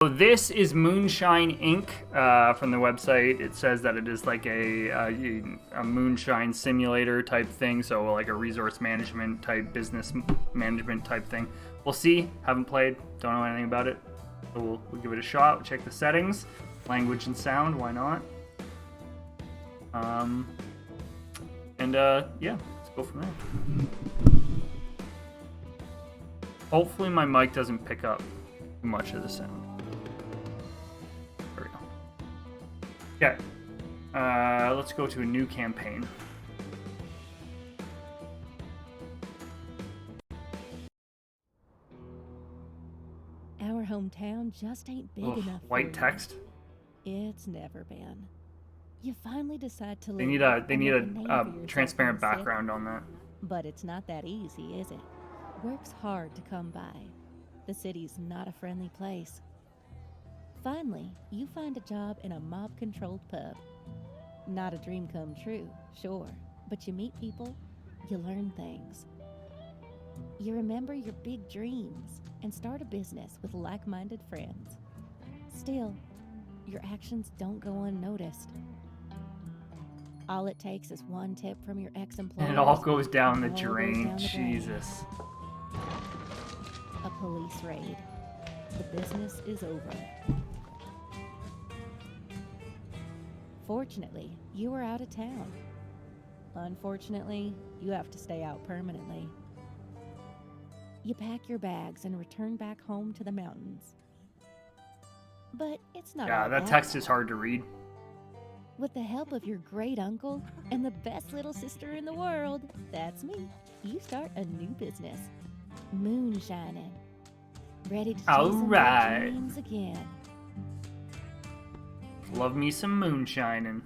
So this is Moonshine Inc. From the website. It says that it is like a moonshine simulator type thing. So like a resource management type, business management type thing. We'll see. Haven't played. Don't know anything about it. So we'll give it a shot. We'll check the settings. Language and sound. Why not? Yeah, let's go from there. Hopefully my mic doesn't pick up too much of the sound. There we go. Okay. Let's go to a new campaign. Our hometown just ain't big enough for white text. It's never been. You finally decide to They leave. need a transparent background on that. But it's not that easy, is it? Work's hard to come by. The city's not a friendly place. Finally, you find a job in a mob-controlled pub. Not a dream come true, sure, but you meet people, you learn things. You remember your big dreams and start a business with like-minded friends. Still, your actions don't go unnoticed. All it takes is one tip from your ex-employer. And it all goes down the drain. Jesus. A police raid. The business is over. Fortunately, you are out of town. Unfortunately, you have to stay out permanently. You pack your bags and return back home to the mountains. But it's not all that text is hard to read. With the help of your great uncle and the best little sister in the world, that's me, you start a new business. Moonshining. Ready to chase some dreams again. Love me some moonshining.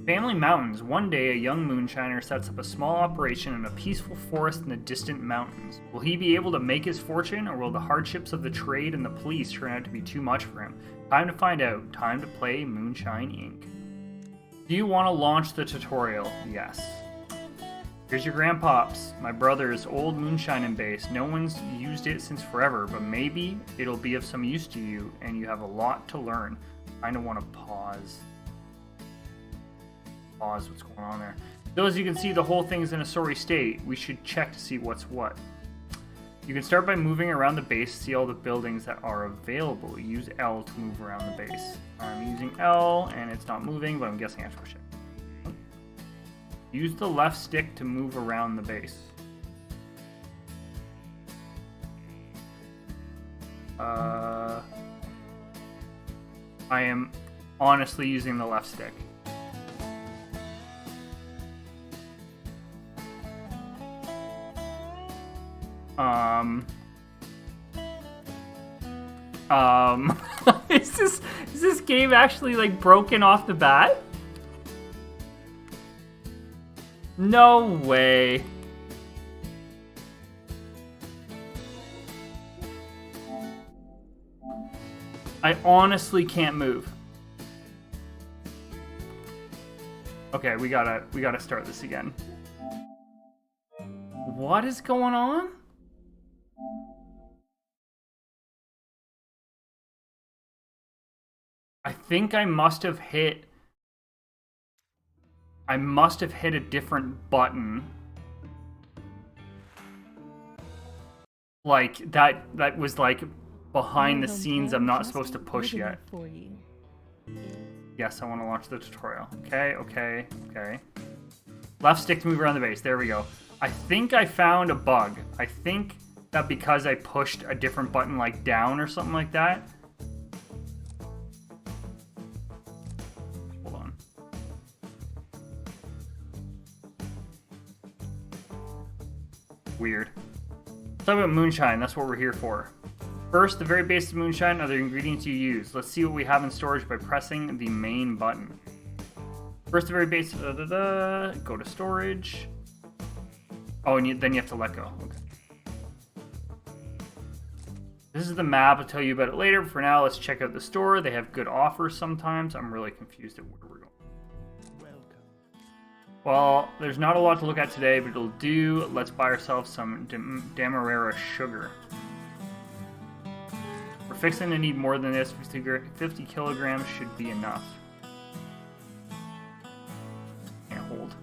Family Mountains. One day, a young moonshiner sets up a small operation in a peaceful forest in the distant mountains. Will he be able to make his fortune, or will the hardships of the trade and the police turn out to be too much for him? Time to find out. Time to play Moonshine Inc. Do you want to launch the tutorial? Yes. Here's your grandpops. My brother's old moonshining base. No one's used it since forever, but maybe it'll be of some use to you, and you have a lot to learn. I kind of want to pause what's going on there. So as you can see, the whole thing's in a sorry state. We should check to see what's what. You can start by moving around the base to see all the buildings that are available. Use L to move around the base. I'm using L and it's not moving, but I'm guessing I have to push it. Use the left stick to move around the base. I am honestly using the left stick. Is this game actually like broken off the bat? No way. I honestly can't move. Okay, we gotta start this again. What is going on? I think I must have hit a different button. Like that was like behind the scenes I'm not supposed to push yet. Yes, I want to launch the tutorial. Okay. Left stick to move around the base. There we go. I think I found a bug. I think that because I pushed a different button like down or something like that. Hold on. Weird. Let's talk about moonshine. That's what we're here for. First, the very base of moonshine are the ingredients you use. Let's see what we have in storage by pressing the main button. First, the very base. Go to storage. Oh, and then you have to let go. Okay. This is the map. I'll tell you about it later. But for now, let's check out the store. They have good offers sometimes. I'm really confused at where we're going. Well, there's not a lot to look at today, but it'll do. Let's buy ourselves some Demerara sugar. fixing to need more than this. 50 kilograms should be enough. Can't hold.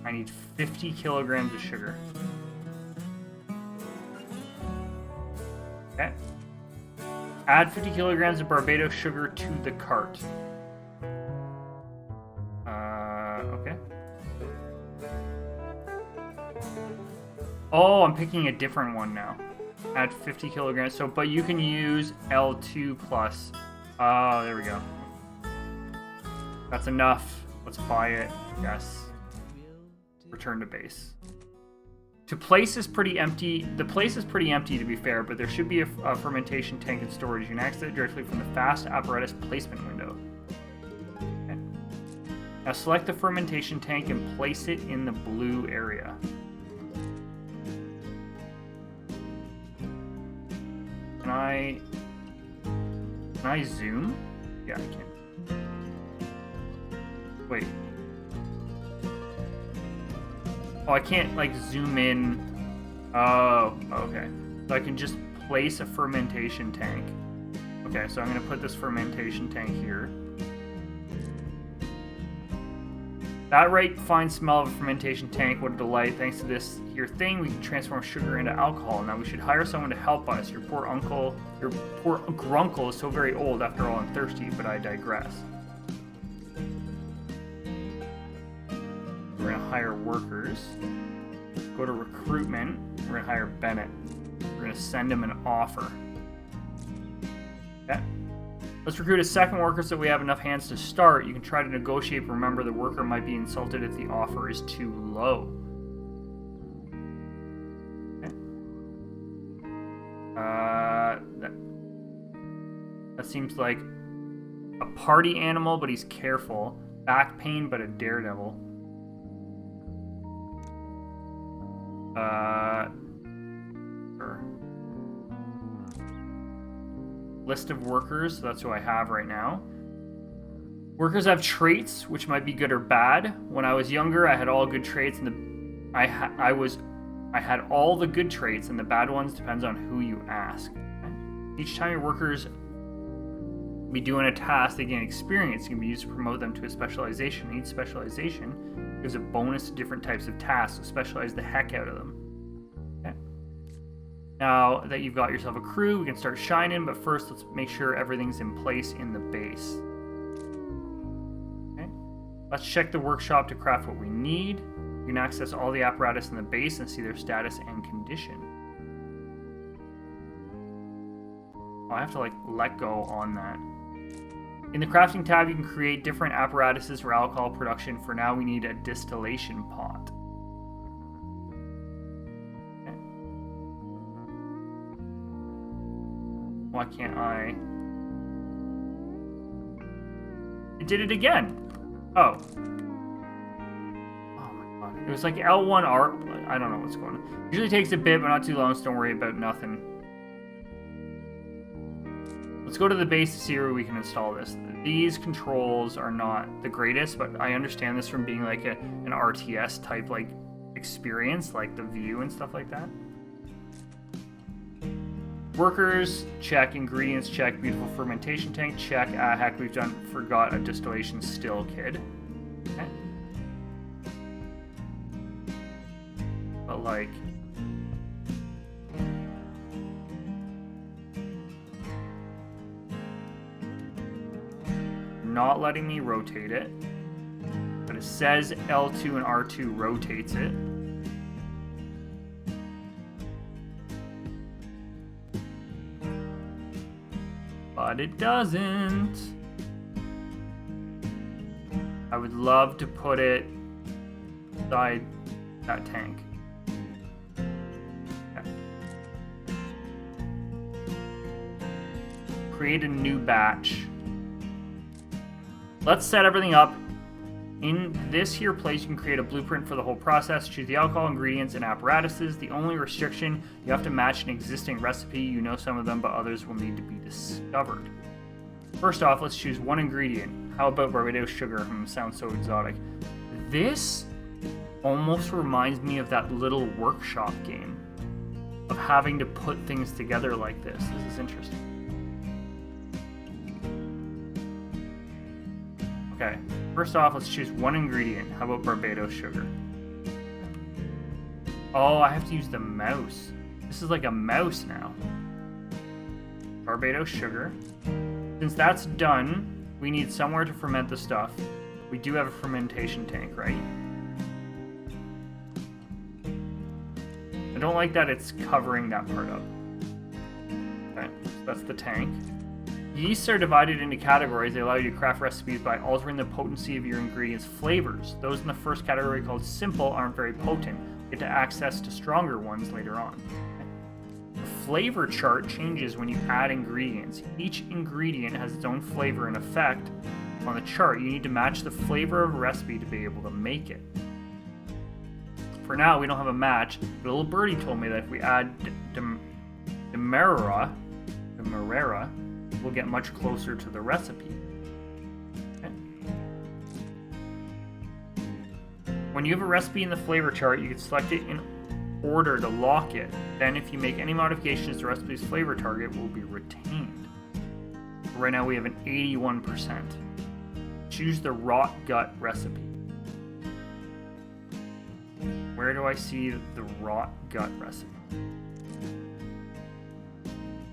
I need 50 kilograms of sugar. Okay. Add 50 kilograms of Barbados sugar to the cart. Okay. Oh, I'm picking a different one now. Add 50 kilograms. So, but you can use L2 plus. Oh, there we go. That's enough. Let's buy it. Yes. Return to base. To place is pretty empty. The place is pretty empty, to be fair, but there should be a fermentation tank in storage. You can access it directly from the fast apparatus placement window. Okay. Now select the fermentation tank and place it in the blue area. Can I zoom? Yeah, I can. Wait. Oh, I can't, like, zoom in. Oh, okay. So I can just place a fermentation tank. Okay, so I'm going to put this fermentation tank here. That right fine smell of a fermentation tank, what a delight. Thanks to this here thing, we can transform sugar into alcohol. Now we should hire someone to help us. Your poor grunkle is so very old. After all, I'm thirsty, but I digress. We're going to hire workers. Go to recruitment. We're going to hire Bennett. We're going to send him an offer. Okay. Let's recruit a second worker so we have enough hands to start. You can try to negotiate, but remember the worker might be insulted if the offer is too low. Okay. That seems like a party animal, but he's careful. Back pain, but a daredevil. Sure. List of workers, so that's who I have right now. Workers have traits, which might be good or bad. When I was younger, I had all good traits, and I had all the good traits, and the bad ones depends on who you ask. Okay? Each time your workers be doing a task, they gain experience. It can be used to promote them to a specialization. Each specialization gives a bonus to different types of tasks, so specialize the heck out of them. Okay. Now that you've got yourself a crew, we can start shining, but first let's make sure everything's in place in the base. Okay. Let's check the workshop to craft what we need. You can access all the apparatus in the base and see their status and condition. Oh, I have to let go on that. In the crafting tab, you can create different apparatuses for alcohol production. For now, we need a distillation pot. Okay. Why can't I? It did it again. Oh. Oh my god. It was like L1R. I don't know what's going on. Usually takes a bit, but not too long, so don't worry about nothing. Let's go to the base to see where we can install this. These controls are not the greatest, but I understand this from being like an RTS type experience, like the view and stuff like that. Workers, check. Ingredients, check. Beautiful fermentation tank, check. Heck, forgot a distillation still kid. Okay. But not letting me rotate it, but it says L2 and R2 rotates it. But it doesn't. I would love to put it inside that tank. Okay. Create a new batch. Let's set everything up. In this here place, you can create a blueprint for the whole process. Choose the alcohol, ingredients, and apparatuses. The only restriction, you have to match an existing recipe. You know some of them, but others will need to be discovered. First off, let's choose one ingredient. How about Barbados sugar? Sounds so exotic. This almost reminds me of that little workshop game. of having to put things together like this. This is interesting. Okay, first off, let's choose one ingredient. How about Barbados sugar? Oh, I have to use the mouse. This is like a mouse now. Barbados sugar. Since that's done, we need somewhere to ferment the stuff. We do have a fermentation tank, right? I don't like that it's covering that part up. Okay, so that's the tank. Yeasts are divided into categories. They allow you to craft recipes by altering the potency of your ingredients' flavors. Those in the first category, called simple, aren't very potent. You get to access to stronger ones later on. Okay. The flavor chart changes when you add ingredients. Each ingredient has its own flavor and effect on the chart. You need to match the flavor of a recipe to be able to make it. For now, we don't have a match, but a little birdie told me that if we add demerara, we'll get much closer to the recipe. Okay. When you have a recipe in the flavor chart, you can select it in order to lock it. Then if you make any modifications, the recipe's flavor target will be retained. So right now we have an 81%. Choose the rot gut recipe. Where do I see the rot gut recipe?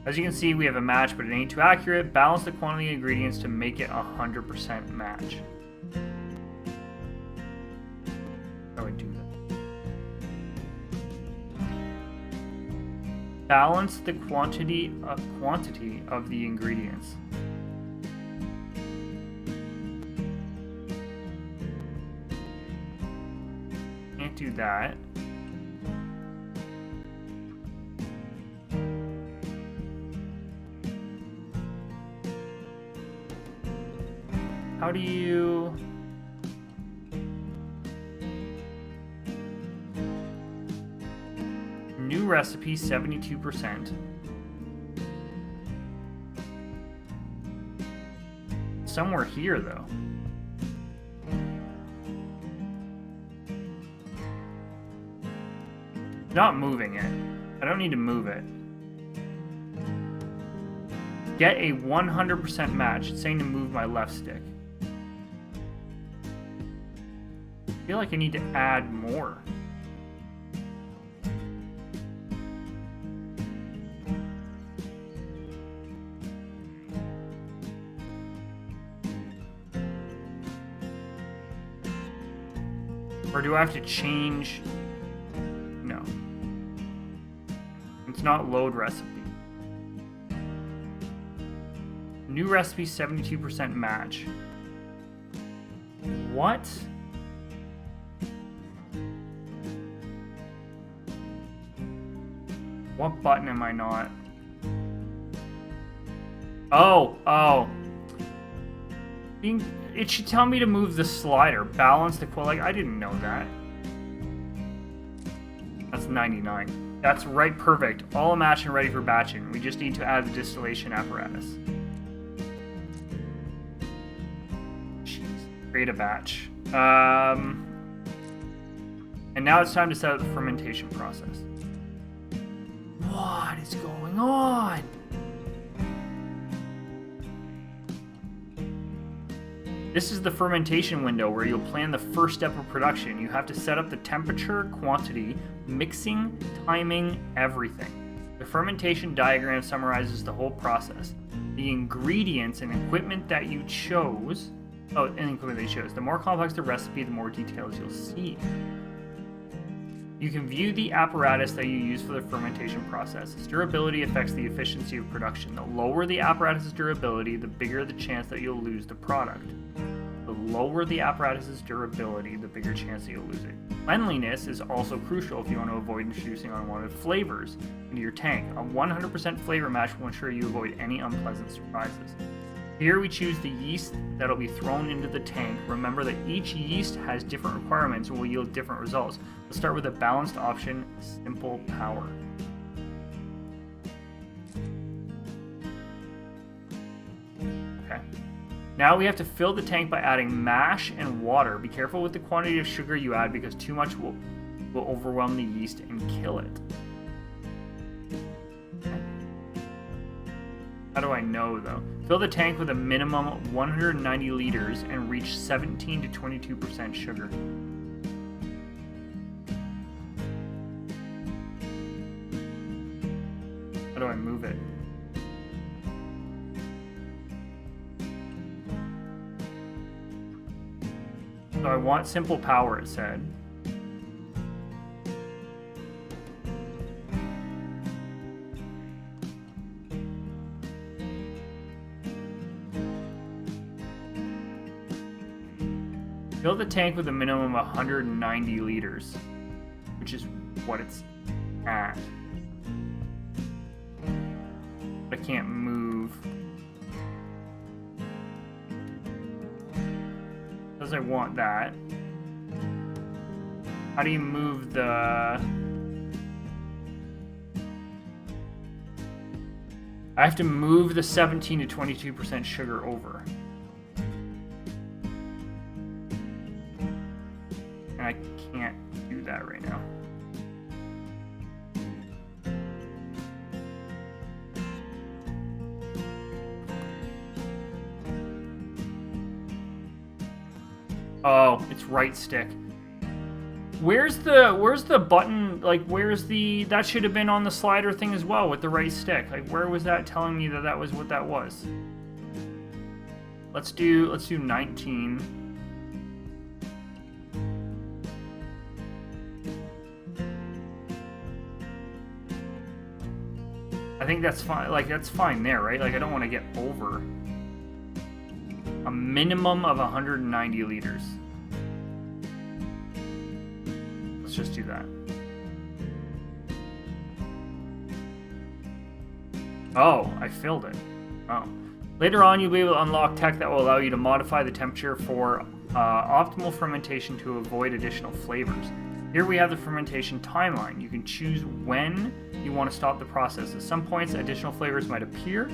As you can see, we have a match, but it ain't too accurate. Balance the quantity of ingredients to make it 100% match. How do I do that? Balance the quantity of the ingredients. Can't do that. How do you... New recipe, 72%. Somewhere here, though. Not moving it. I don't need to move it. Get a 100% match. It's saying to move my left stick. I feel like I need to add more. Or do I have to change? No. It's not load recipe. New recipe, 72% match. What? What button am I not? Oh. It should tell me to move the slider. Balance the like I didn't know that. That's 99. That's right, perfect. All a match and ready for batching. We just need to add the distillation apparatus. Jeez. Create a batch. And now it's time to set up the fermentation process. What is going on? This is the fermentation window where you'll plan the first step of production. You have to set up the temperature, quantity, mixing, timing, everything. The fermentation diagram summarizes the whole process. The ingredients and equipment that you chose. The more complex the recipe, the more details you'll see. You can view the apparatus that you use for the fermentation process. Its durability affects the efficiency of production. The lower the apparatus's durability, the bigger the chance that you'll lose the product. The lower the apparatus's durability, the bigger chance that you'll lose it. Cleanliness is also crucial if you want to avoid introducing unwanted flavors into your tank. A 100% flavor match will ensure you avoid any unpleasant surprises. Here we choose the yeast that'll be thrown into the tank. Remember that each yeast has different requirements and will yield different results. Let's start with a balanced option, simple power. Okay. Now we have to fill the tank by adding mash and water. Be careful with the quantity of sugar you add because too much will overwhelm the yeast and kill it. How do I know, though? Fill the tank with a minimum of 190 liters and reach 17 to 22% sugar. How do I move it? So I want simple power, it said. Fill the tank with a minimum of 190 liters, which is what it's at. I can't move. Because I want that. How do you move the... I have to move the 17 to 22% sugar over. And I can't do that right now. Oh, it's right stick. Where's the button? Like, where's the... That should have been on the slider thing as well with the right stick. Like, where was that telling me that that was what that was? Let's do 19. I think that's fine. Like, that's fine there, right? Like, I don't want to get over a minimum of 190 liters. Let's just do that. Oh, I filled it. Oh. Later on, you'll be able to unlock tech that will allow you to modify the temperature for optimal fermentation to avoid additional flavors. Here we have the fermentation timeline. You can choose when you want to stop the process. At some points, additional flavors might appear,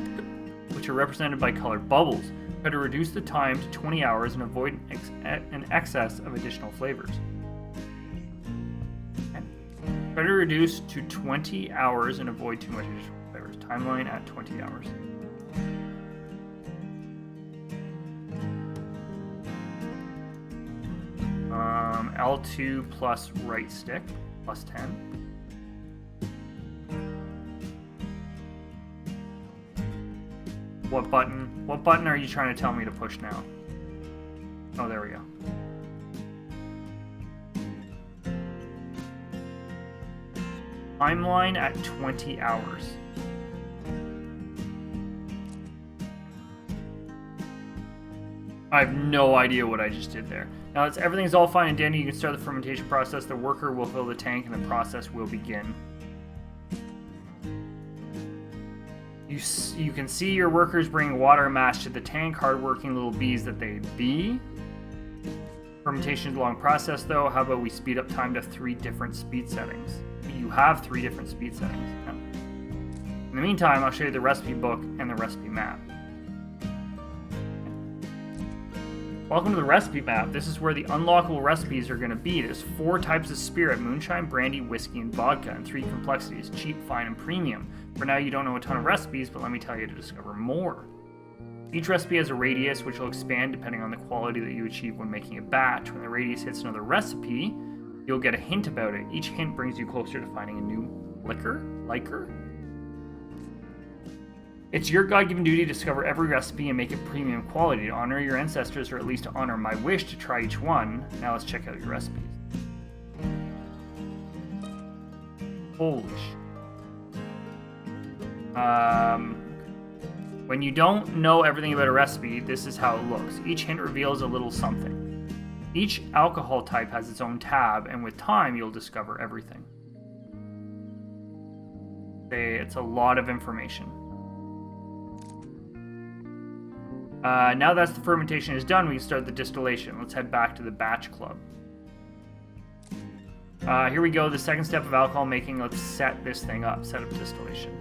which are represented by colored bubbles. Try to reduce the time to 20 hours and avoid an excess of additional flavors. Okay. Try to reduce to 20 hours and avoid too much additional flavors. Timeline at 20 hours. L2 plus right stick, plus 10. What button? What button are you trying to tell me to push now? Oh, there we go. Timeline at 20 hours. I have no idea what I just did there. Now, everything's all fine and dandy. You can start the fermentation process. The worker will fill the tank and the process will begin. You can see your workers bringing water and mash to the tank, hardworking little bees that they be. Fermentation is a long process, though. How about we speed up time to 3 different speed settings? You have 3 different speed settings. Yeah. In the meantime, I'll show you the recipe book and the recipe map. Welcome to the recipe map. This is where the unlockable recipes are going to be. There's 4 types of spirit: moonshine, brandy, whiskey, and vodka, and 3 complexities: cheap, fine, and premium. For now, you don't know a ton of recipes, but let me tell you to discover more. Each recipe has a radius, which will expand depending on the quality that you achieve when making a batch. When the radius hits another recipe, you'll get a hint about it. Each hint brings you closer to finding a new liquor. It's your God-given duty to discover every recipe and make it premium quality, to honor your ancestors, or at least to honor my wish to try each one. Now let's check out your recipes. Holy shit. When you don't know everything about a recipe, this is how it looks. Each hint reveals a little something. Each alcohol type has its own tab, and with time, you'll discover everything. It's a lot of information. Now that the fermentation is done, we can start the distillation. Let's head back to the batch club. Here we go, the second step of alcohol making. Let's set this thing up, set up distillation.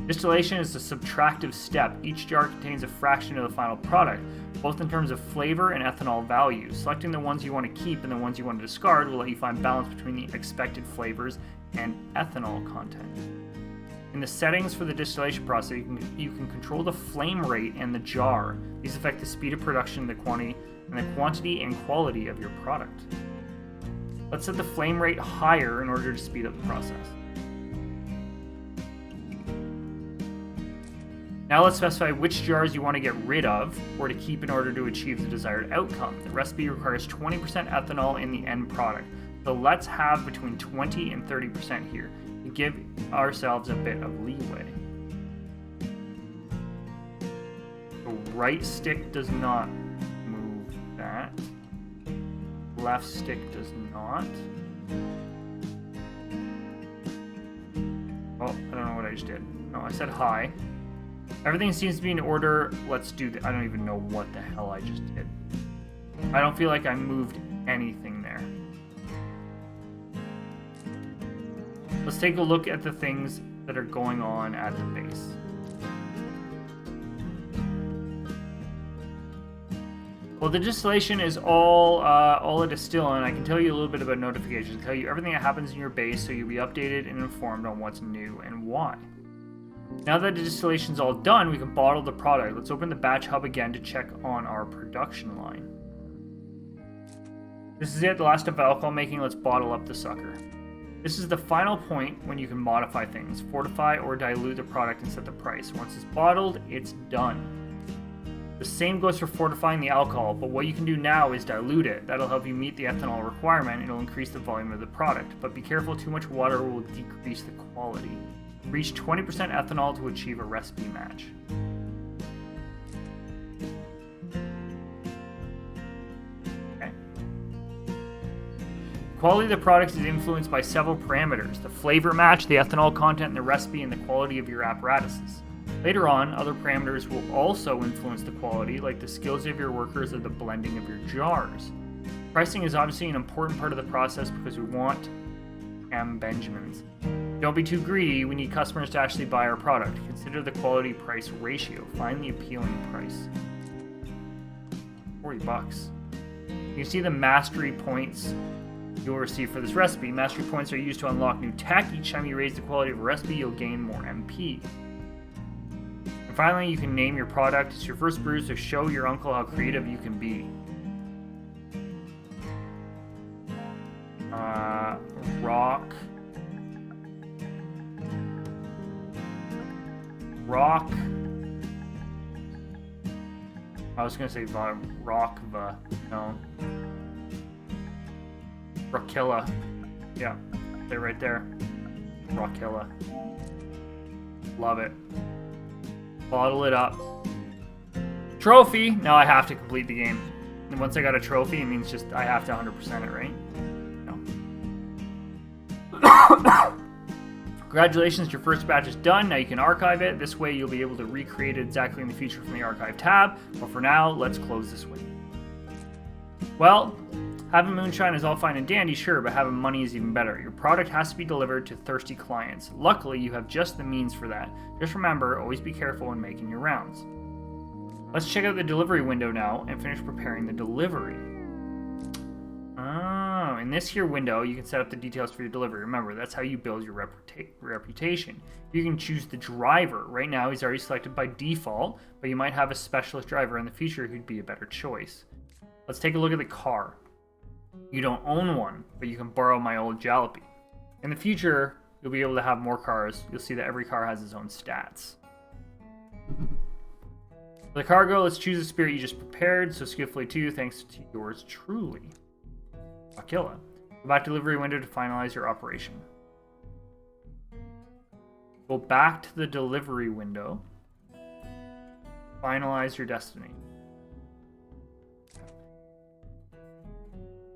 Distillation is a subtractive step. Each jar contains a fraction of the final product, both in terms of flavor and ethanol value. Selecting the ones you want to keep and the ones you want to discard will let you find balance between the expected flavors and ethanol content. In the settings for the distillation process, you can control the flame rate and the jar. These affect the speed of production, the quantity and quality of your product. Let's set the flame rate higher in order to speed up the process. Now let's specify which jars you want to get rid of or to keep in order to achieve the desired outcome. The recipe requires 20% ethanol in the end product, so let's have between 20 and 30% here to give ourselves a bit of leeway. The right stick does not move that. Left stick does not. Oh, I don't know what I just did. No, I said high. Everything seems to be in order. Let's do that. I don't even know what the hell I just did. I don't feel like I moved anything there. Let's take a look at the things that are going on at the base. Well, the distillation is all a distillant. I can tell you a little bit about notifications. Tell you everything that happens in your base, so you'll be updated and informed on what's new and why. Now that the distillation's all done, we can bottle the product. Let's open the batch hub again to check on our production line. This is it, the last step of alcohol making. Let's bottle up the sucker. This is the final point when you can modify things, fortify or dilute the product and set the price. Once it's bottled, it's done. The same goes for fortifying the alcohol, but what you can do now is dilute it. That'll help you meet the ethanol requirement and it'll increase the volume of the product. But be careful, too much water will decrease the quality. Reach 20% ethanol to achieve a recipe match. Okay. The quality of the product is influenced by several parameters: the flavor match, the ethanol content in the recipe, and the quality of your apparatuses. Later on, other parameters will also influence the quality, like the skills of your workers or the blending of your jars. Pricing is obviously an important part of the process because we want Benjamins. Don't be too greedy. We need customers to actually buy our product. Consider the quality-price ratio. Find the appealing price. $40. You can see the mastery points you'll receive for this recipe. Mastery points are used to unlock new tech. Each time you raise the quality of a recipe, you'll gain more MP. And finally, you can name your product. It's your first brew, so show your uncle how creative you can be. Rock. I was gonna say Rockva. No. Rockilla. Yeah, they're right there. Rockilla. Love it. Bottle it up. Trophy! Now I have to complete the game. And once I got a trophy, it means just I have to 100% it, right? No. Congratulations, your first batch is done. Now you can archive it. This way you'll be able to recreate it exactly in the future from the archive tab. But for now, let's close this window. Well, having moonshine is all fine and dandy, sure, but having money is even better. Your product has to be delivered to thirsty clients. Luckily, you have just the means for that. Just remember, always be careful when making your rounds. Let's check out the delivery window now and finish preparing the delivery. Oh, in this here window, you can set up the details for your delivery. Remember, that's how you build your reputation. You can choose the driver. Right now, he's already selected by default, but you might have a specialist driver in the future who'd be a better choice. Let's take a look at the car. You don't own one, but you can borrow my old jalopy. In the future, you'll be able to have more cars. You'll see that every car has its own stats. For the cargo, let's choose a spirit you just prepared, so skillfully too, thanks to yours truly. Aquila. Go back to delivery window to finalize your operation. Go back to the delivery window. Finalize your destiny.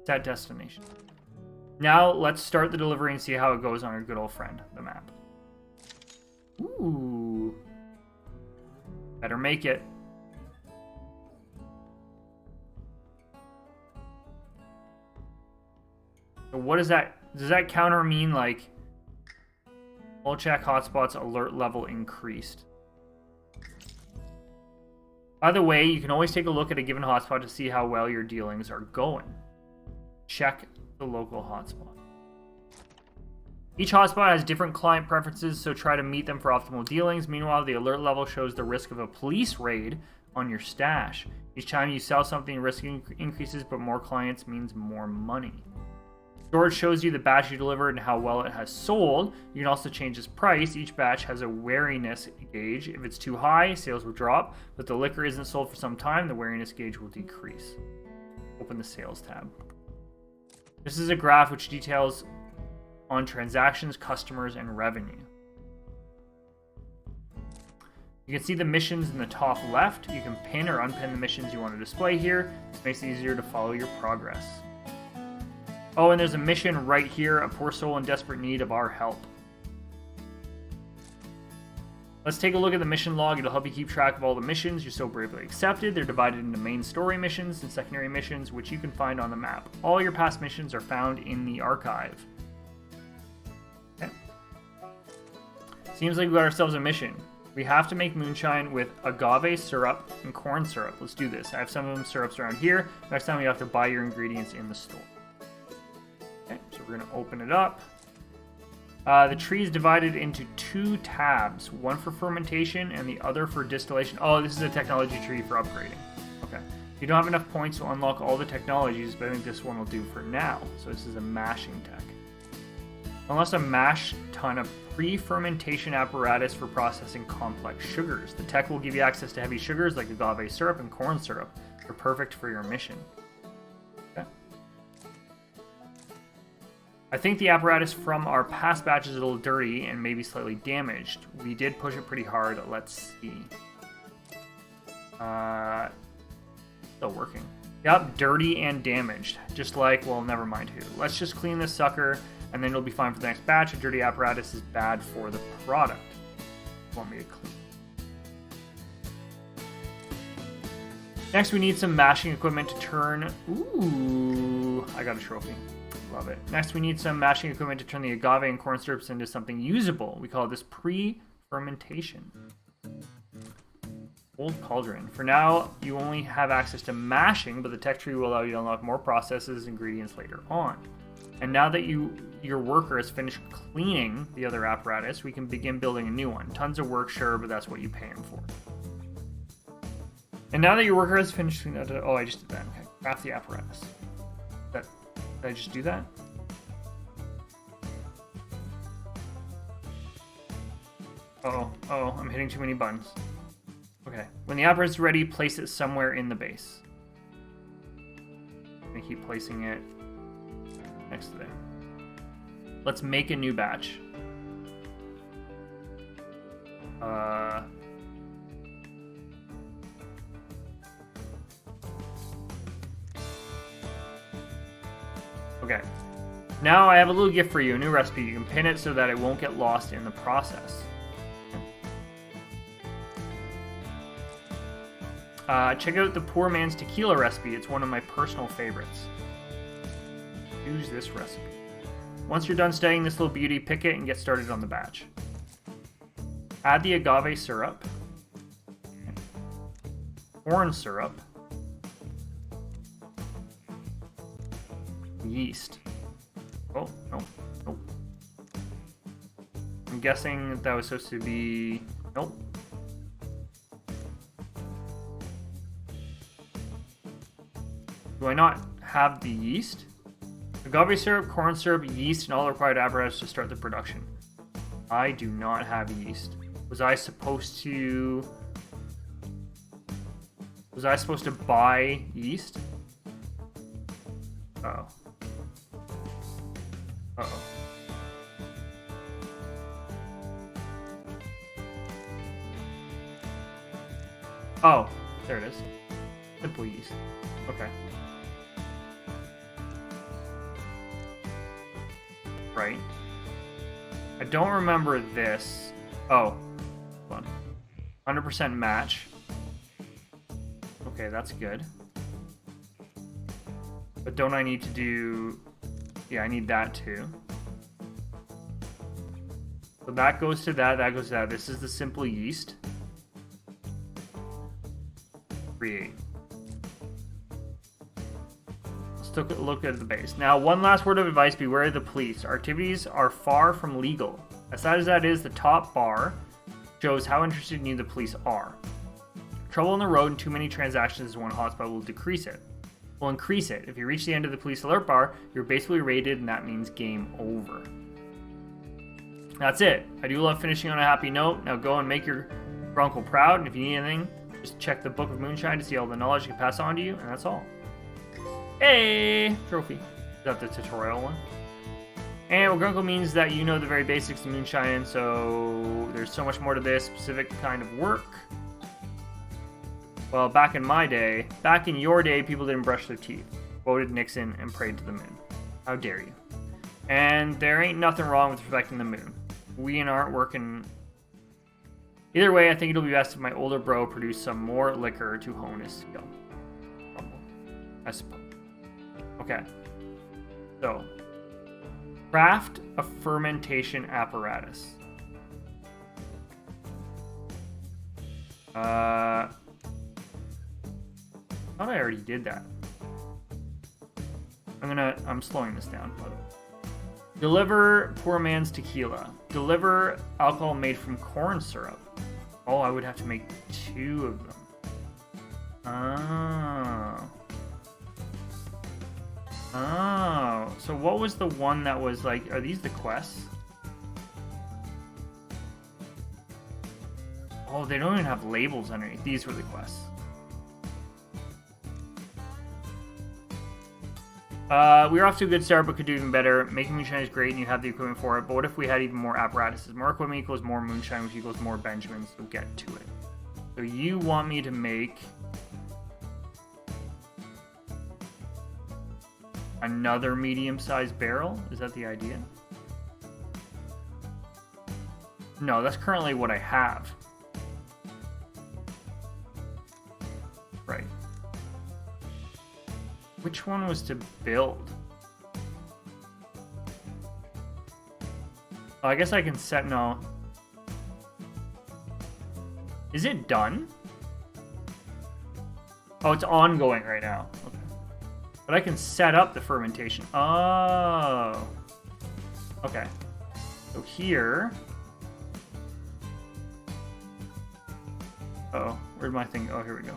Set destination. Now let's start the delivery and see how it goes on our good old friend, the map. Ooh. Better make it. So what does that counter mean, like all check hotspots alert level increased? By the way, you can always take a look at a given hotspot to see how well your dealings are going. Check the local hotspot. Each hotspot has different client preferences, so try to meet them for optimal dealings. Meanwhile, the alert level shows the risk of a police raid on your stash. Each time you sell something, risk increases, but more clients means more money. Storage shows you the batch you delivered and how well it has sold. You can also change its price. Each batch has a wariness gauge. If it's too high, sales will drop, but the liquor isn't sold for some time, the wariness gauge will decrease. Open the sales tab. This is a graph which details on transactions, customers, and revenue. You can see the missions in the top left. You can pin or unpin the missions you want to display here. This makes it easier to follow your progress. Oh, and there's a mission right here, a poor soul in desperate need of our help. Let's take a look at the mission log. It'll help you keep track of all the missions you so bravely accepted. They're divided into main story missions and secondary missions, which you can find on the map. All your past missions are found in the archive. Okay. Seems like we got ourselves a mission. We have to make moonshine with agave syrup and corn syrup. Let's do this. I have some of them syrups around here. Next time you have to buy your ingredients in the store. Okay, so we're going to open it up. The tree is divided into 2 tabs, one for fermentation and the other for distillation. Oh, this is a technology tree for upgrading. Okay. You don't have enough points to unlock all the technologies, but I think this one will do for now. So this is a mashing tech. Unless a mash ton of pre-fermentation apparatus for processing complex sugars. The tech will give you access to heavy sugars like agave syrup and corn syrup. They're perfect for your mission. Okay. I think the apparatus from our past batch is a little dirty and maybe slightly damaged. We did push it pretty hard. Let's see. Still working. Yep, dirty and damaged. Just like, well, never mind who. Let's just clean this sucker, and then it'll be fine for the next batch. A dirty apparatus is bad for the product. Want me to clean. Next, we need some mashing equipment to turn... Ooh, I got a trophy. Love it. Next, we need some mashing equipment to turn the agave and corn syrups into something usable. We call this pre-fermentation. Old cauldron. For now, you only have access to mashing, but the tech tree will allow you to unlock more processes and ingredients later on. And now that your worker has finished cleaning the other apparatus, we can begin building a new one. Tons of work, sure, but that's what you pay him for. And now that your worker has finished cleaning that... Oh, I just did that. Okay. Craft the apparatus. Did I just do that? Oh, I'm hitting too many buttons. Okay. When the apparatus is ready, place it somewhere in the base. I'm gonna keep placing it next to there. Let's make a new batch. Okay. Now I have a little gift for you, a new recipe. You can pin it so that it won't get lost in the process. Check out the Poor Man's Tequila recipe. It's one of my personal favorites. Use this recipe. Once you're done studying this little beauty, pick it and get started on the batch. Add the agave syrup, corn syrup, yeast. Oh, no. I'm guessing that was supposed to be... Nope. Do I not have the yeast? Agave syrup, corn syrup, yeast, and all the required apparatus to start the production. I do not have yeast. Was I supposed to buy yeast? Uh-oh. Uh-oh. Oh, there it is. Simple yeast. Okay. Right. I don't remember this. Oh. Hold on. 100% match. Okay, that's good. But don't I need to do... Yeah, I need that too. So that goes to that, that goes to that. This is the simple yeast. Create. Let's look at the base. Now, one last word of advice, beware of the police. Our activities are far from legal. As sad as that is, the top bar shows how interested in you the police are. Trouble on the road and too many transactions in one hotspot will decrease it. Will increase it. If you reach the end of the police alert bar, you're basically raided, and that means game over. That's it. I do love finishing on a happy note. Now go and make your uncle proud, and if you need anything, just check the Book of Moonshine to see all the knowledge you can pass on to you, and that's all. Hey! Trophy. Is that the tutorial one? And Grunkle means that you know the very basics of Moonshine, so there's so much more to this specific kind of work. Well, back in your day, people didn't brush their teeth, voted Nixon, and prayed to the moon. How dare you? And there ain't nothing wrong with respecting the moon. We aren't working. Either way, I think it'll be best if my older bro produced some more liquor to hone his skill. I suppose. Okay. So, craft a fermentation apparatus. I thought I already did that. I'm slowing this down, by the way. Deliver poor man's tequila. Deliver alcohol made from corn syrup. Oh, I would have to make 2 of them. Oh. So what was the one that was like, are these the quests? Oh, they don't even have labels underneath. These were the quests. We're off to a good start, but could do even better. Making moonshine is great, and you have the equipment for it. But what if we had even more apparatuses? More equipment equals more moonshine, which equals more Benjamins. So get to it. So you want me to make another medium-sized barrel? Is that the idea? No, that's currently what I have. Right. Which one was to build? Oh, I guess I can set... No. Is it done? Oh, it's ongoing right now. Okay. But I can set up the fermentation. Oh. Okay. So here... Uh-oh. Where'd my thing go? Oh, here we go.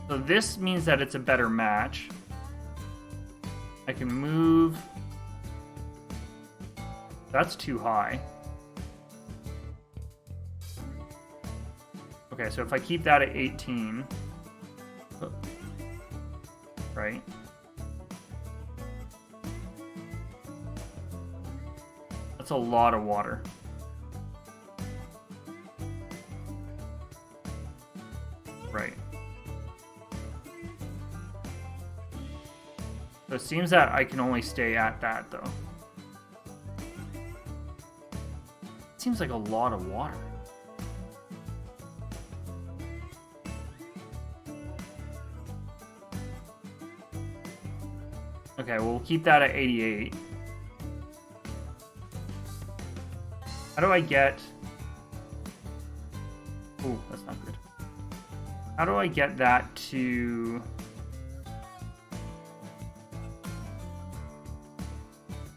So this means that it's a better match. I can move. That's too high. Okay, so if I keep that at 18, right? That's a lot of water. Right. So it seems that I can only stay at that, though. It seems like a lot of water. Okay, well, we'll keep that at 88. How do I get... Ooh, that's not good. How do I get that to...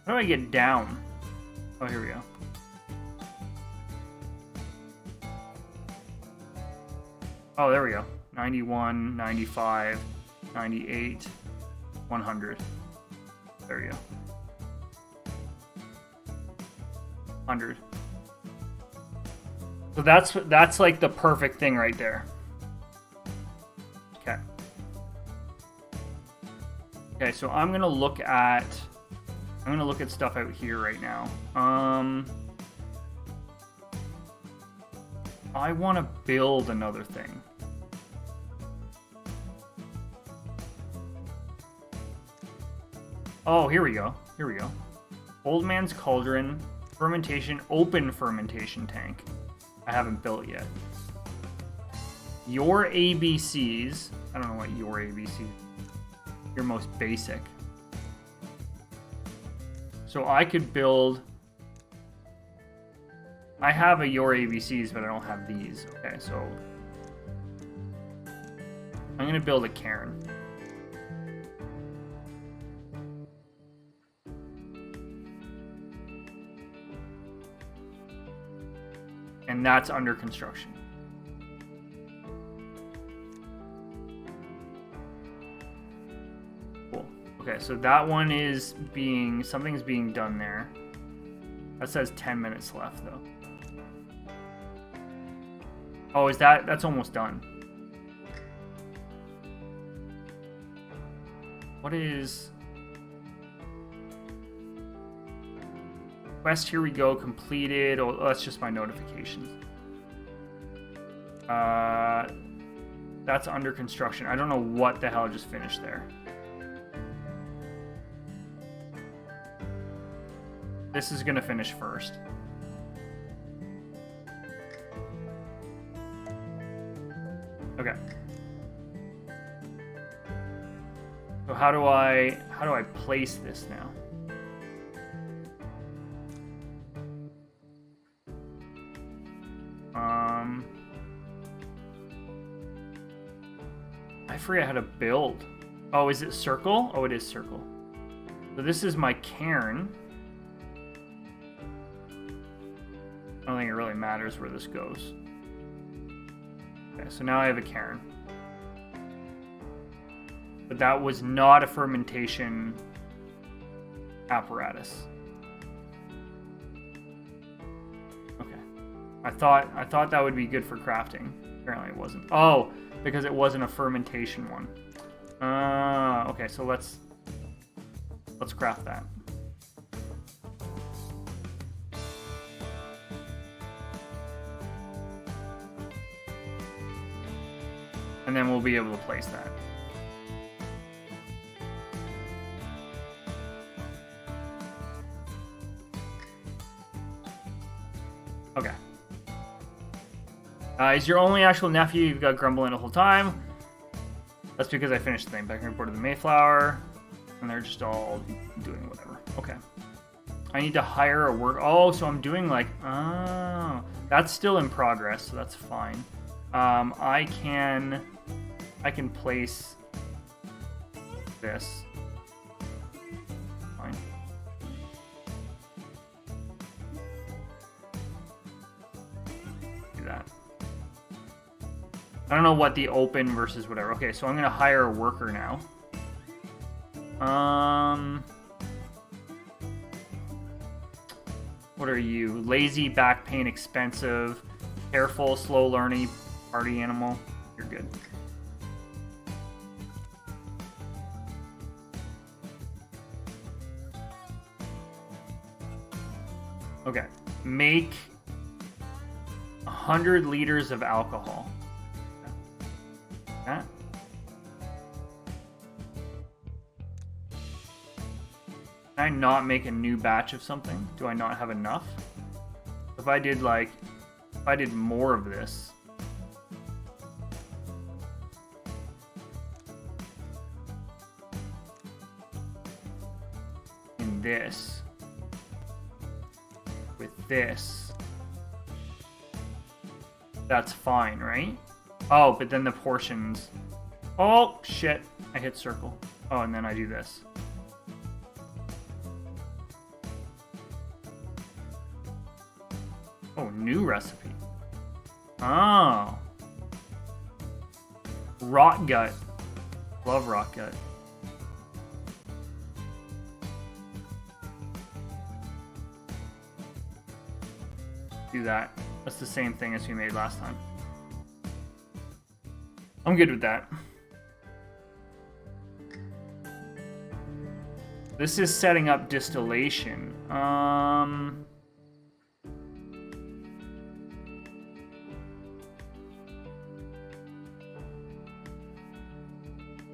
How do I get down? Oh, here we go. Oh, there we go. 91, 95, 98, 100. There we go. 100. So that's like the perfect thing right there. Okay. Okay, so I'm gonna look at stuff out here right now. I want to build another thing. Oh, here we go. Here we go. Old Man's Cauldron, fermentation, open fermentation tank. I haven't built yet. Your ABCs. I don't know what your ABCs. Your most basic. So I could build... I have a Your ABCs, but I don't have these. Okay, so... I'm gonna build a cairn. And that's under construction. Cool. Okay, so that one is something's being done there. That says 10 minutes left though. Oh, that's almost done. What is... Quest, here we go, completed. Oh, that's just my notifications. That's under construction. I don't know what the hell just finished there. This is gonna finish first. Okay. So how do I place this now? I forget how to build. Oh, is it circle? Oh, it is circle. So this is my cairn. I don't think it really matters where this goes. Okay, so now I have a cairn. But that was not a fermentation apparatus. Okay. I thought that would be good for crafting. Apparently it wasn't. Oh, because it wasn't a fermentation one. Okay, so let's craft that. And then we'll be able to place that. Okay. Is your only actual nephew? You've got grumbling the whole time. That's because I finished the thing. Back and report to the Mayflower. And they're just all doing whatever. Okay. I need to hire a work. Oh, so I'm doing like... Oh. That's still in progress, so that's fine. I can place this. Fine. Do that. I don't know what the open versus whatever. Okay, so I'm gonna hire a worker now. What are you? Lazy, back pain, expensive, careful, slow learning, party animal. You're good. Okay. Make 100 liters of alcohol. That. Can I not make a new batch of something? Do I not have enough? If I did more of this. In this. With this. That's fine, right? Oh, but then the portions. Oh, shit. I hit circle. Oh, and then I do this. Oh, new recipe. Oh. Rot gut. Love rot gut. Do that. That's the same thing as we made last time. I'm good with that. This is setting up distillation.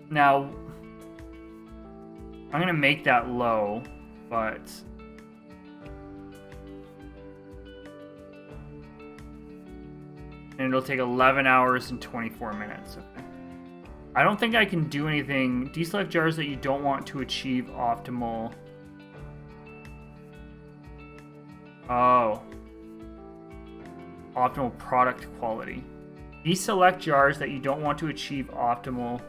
Now, I'm gonna make that low, but and it'll take 11 hours and 24 minutes. Okay. I don't think I can do anything. Deselect jars that you don't want to achieve optimal. Oh. Optimal product quality. Deselect jars that you don't want to achieve optimal.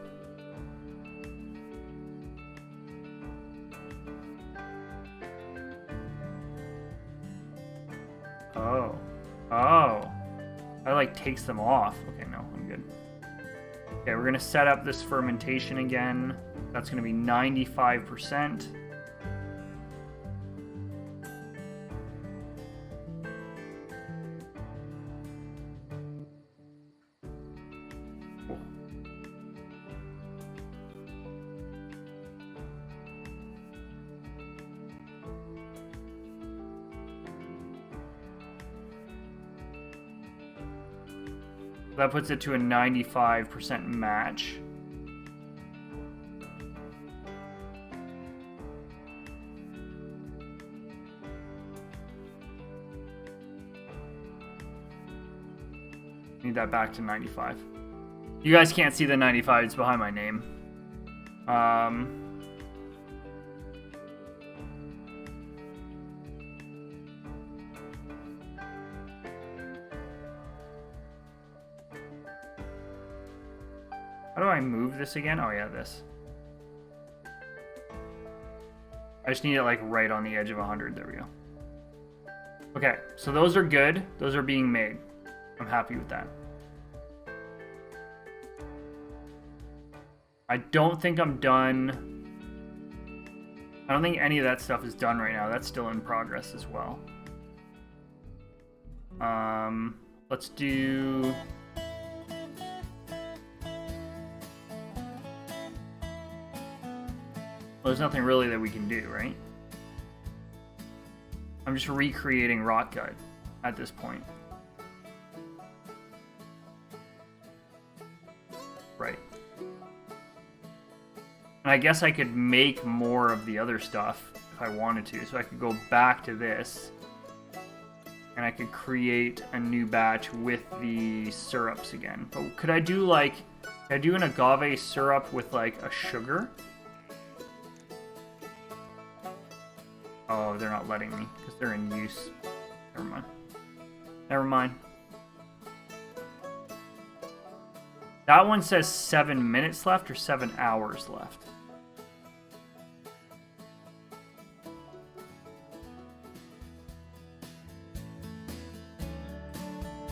Oh. Oh. That like takes them off. Okay, no, I'm good. Okay, we're gonna set up this fermentation again. That's gonna be 95%. That puts it to a 95% match. Need that back to 95. You guys can't see the 95, it's behind my name. How do I move this again? Oh yeah, this. I just need it like right on the edge of 100. There we go. Okay, so those are good. Those are being made. I'm happy with that. I don't think I'm done. I don't think any of that stuff is done right now. That's still in progress as well. Let's do... Well, there's nothing really that we can do, right? I'm just recreating rot gut at this point. Right. And I guess I could make more of the other stuff if I wanted to. So I could go back to this and I could create a new batch with the syrups again. But could I do like, could I do an agave syrup with like a sugar? Oh, they're not letting me because they're in use. Never mind. Never mind. That one says 7 minutes left or 7 hours left.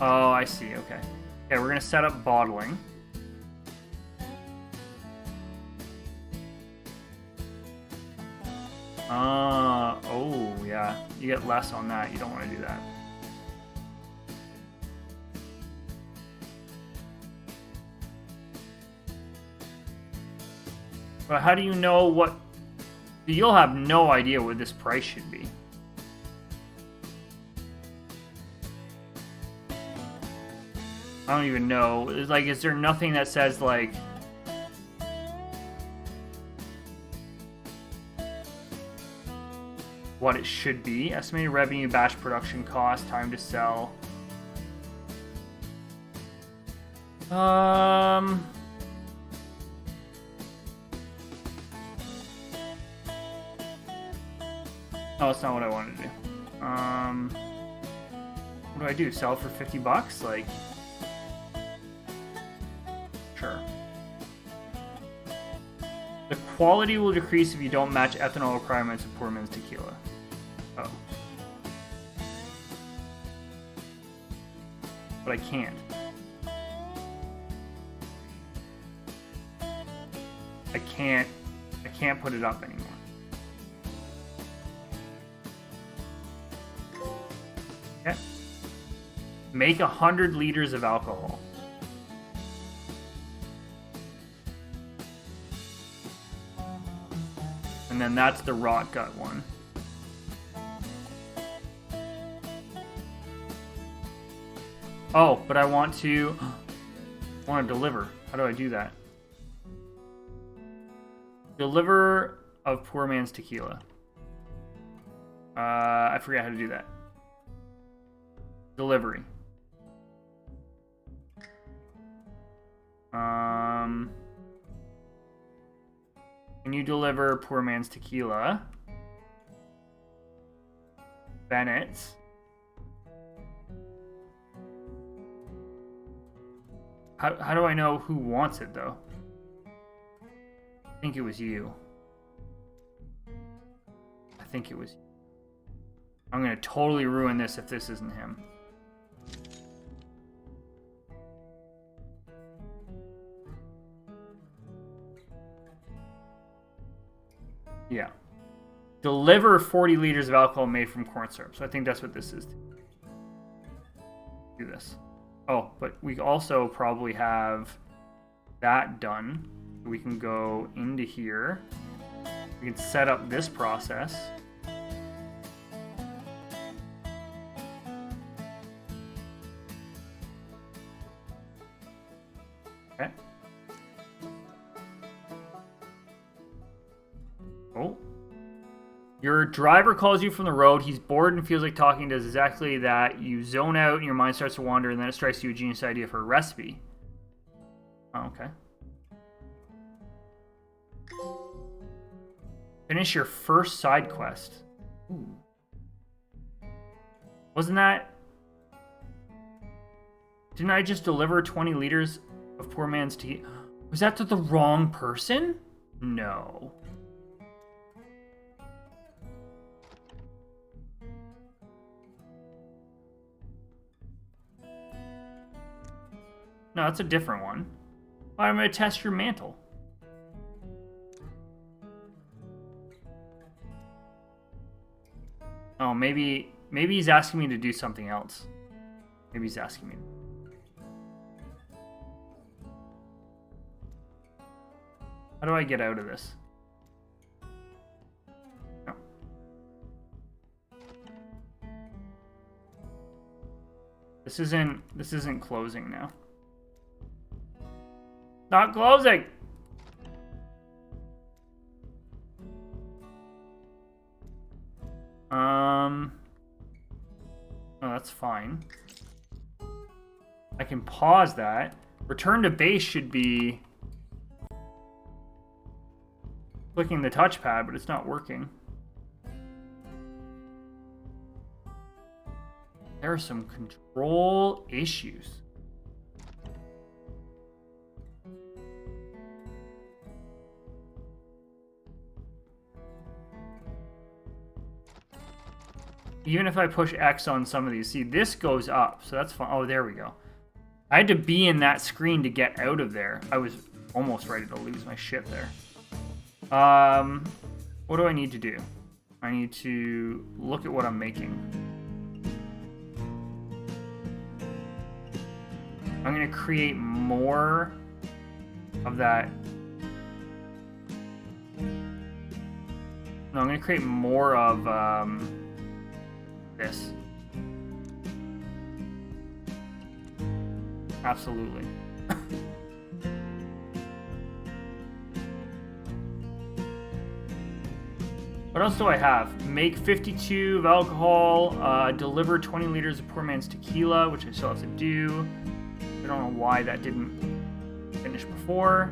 Oh, I see. Okay. Okay, we're going to set up bottling. Oh, yeah. You get less on that. You don't want to do that. But how do you know what... You'll have no idea what this price should be. I don't even know. It's like, is there nothing that says, like... what it should be? Estimated revenue, batch production cost, time to sell. Oh, it's not what I wanted to do. What do I do? Sell for 50 bucks? Like, sure. The quality will decrease if you don't match ethanol requirements of poor man's tequila. Oh. But I can't. I can't put it up anymore. Okay. Make 100 liters of alcohol. And then that's the rot gut one. Oh, but I want to deliver. How do I do that? Deliver of poor man's tequila. I forget how to do that. Delivery. Can you deliver poor man's tequila? Bennett. How do I know who wants it, though? I think it was you. I think it was you. I'm going to totally ruin this if this isn't him. Yeah. Deliver 40 liters of alcohol made from corn syrup. So I think that's what this is. Do this. Oh, but we also probably have that done. We can go into here. We can set up this process. Okay. Oh. Your driver calls you from the road. He's bored and feels like talking. Does exactly that. You zone out and your mind starts to wander, and then it strikes you a genius idea for a recipe. Oh, okay. Finish your first side quest. Ooh. Wasn't that... Didn't I just deliver 20 liters of poor man's tea? Was that to the wrong person? No. No, that's a different one. I'm going to test your mantle. Oh, maybe he's asking me to do something else. Maybe he's asking me. How do I get out of this? No. This isn't closing now. Not closing. Oh, that's fine. I can pause that. Return to base should be clicking the touchpad, but it's not working. There are some control issues. Even if I push X on some of these, see, this goes up, so that's fine. Oh, there we go. I had to be in that screen to get out of there. I was almost ready to lose my shit there. What do I need to do? I need to look at what I'm making. I'm going to create more of that. No, I'm going to create more of this. Absolutely. What else do I have? Make 52 of alcohol, deliver 20 liters of poor man's tequila, which I still have to do. I don't know why that didn't finish before.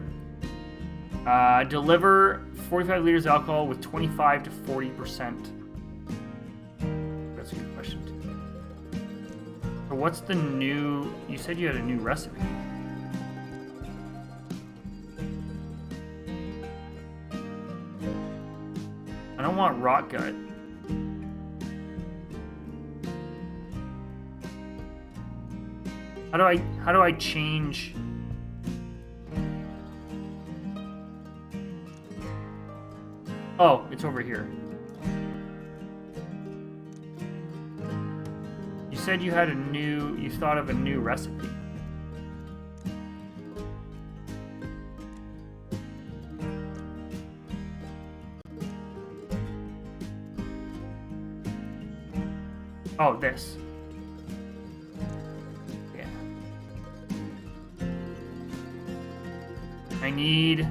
Deliver 45 liters of alcohol with 25 to 40%. That's a good question too. So what's the new... You said you had a new recipe. I don't want rot gut. How do I change? Oh, it's over here. You said you had you thought of a new recipe. Oh, this. Yeah. I need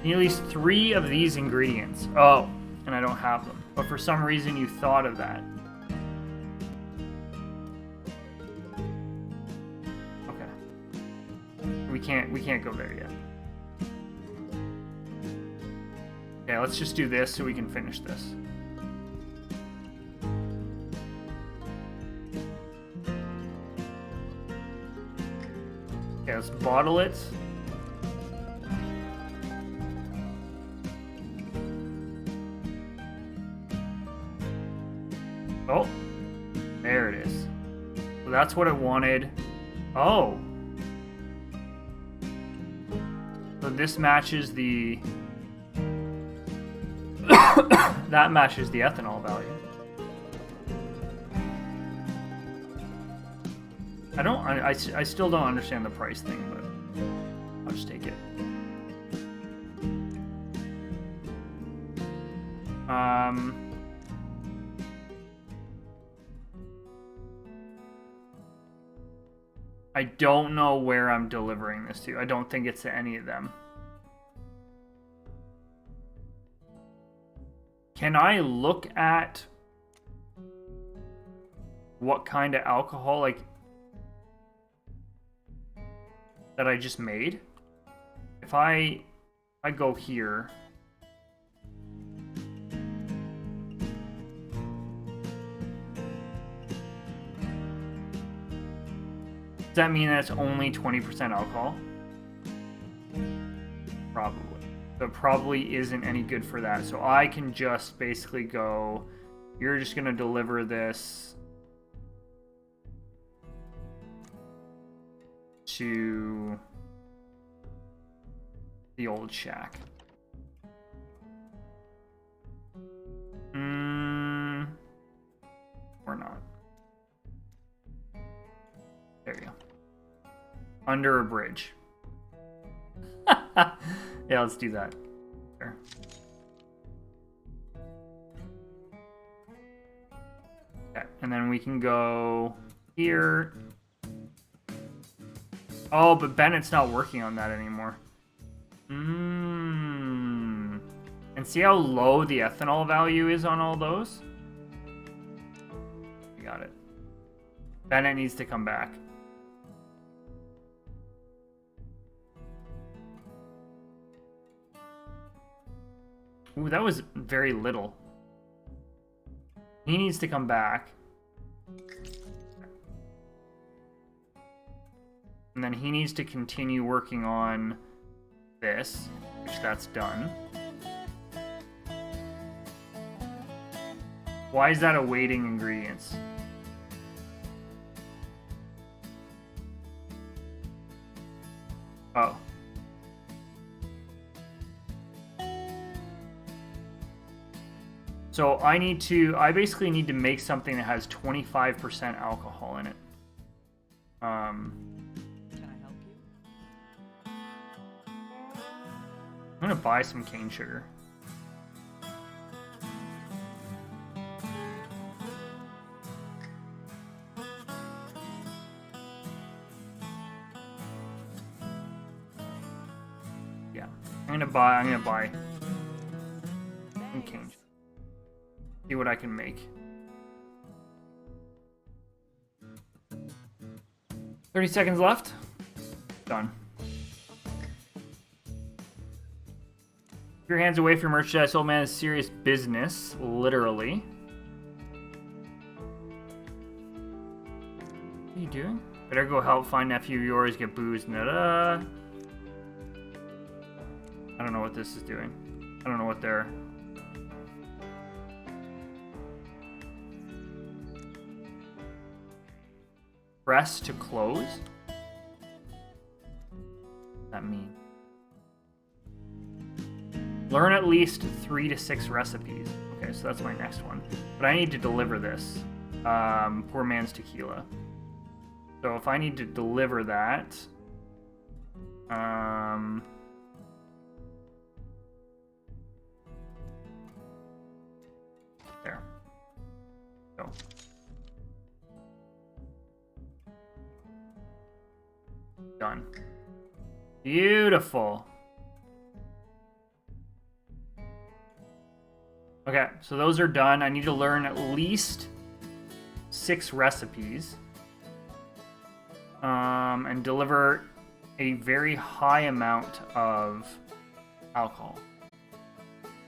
at least 3 of these ingredients. Oh, and I don't have them. But for some reason you thought of that. Okay. We can't go there yet. Okay, let's just do this so we can finish this. Okay, let's bottle it. Oh, there it is. So that's what it wanted. Oh. So this matches the... that matches the ethanol value. I still don't understand the price thing, but I'll just take it. I don't know where I'm delivering this to. I don't think it's to any of them. Can I look at what kind of alcohol, like, that I just made? If I go here, does that mean that it's only 20% alcohol? Probably. So it probably isn't any good for that. So I can just basically go, you're just going to deliver this to the old shack. Or not. There you go. Under a bridge. Yeah, let's do that. Sure. Okay, and then we can go here. Oh, but Bennett's not working on that anymore. And see how low the ethanol value is on all those? We got it. Bennett needs to come back. Ooh, that was very little. He needs to come back. And then he needs to continue working on this, which that's done. Why is that awaiting ingredients? Oh. So I basically need to make something that has 25% alcohol in it. Can I help you? I'm gonna buy some cane sugar. Yeah, I'm gonna buy some cane sugar. See what I can make. 30 seconds left. Done. Keep your hands away from merchandise. Old man is serious business. Literally. What are you doing? Better go help find nephew of yours, get booze. I don't know what this is doing. I don't know what they're... Press to close? What does that mean? Learn at least 3 to 6 recipes. Okay, so that's my next one. But I need to deliver this. Poor man's tequila. So if I need to deliver that... there. Go. Done. Beautiful. Okay, so those are done. I need to learn at least 6 recipes. And deliver a very high amount of alcohol.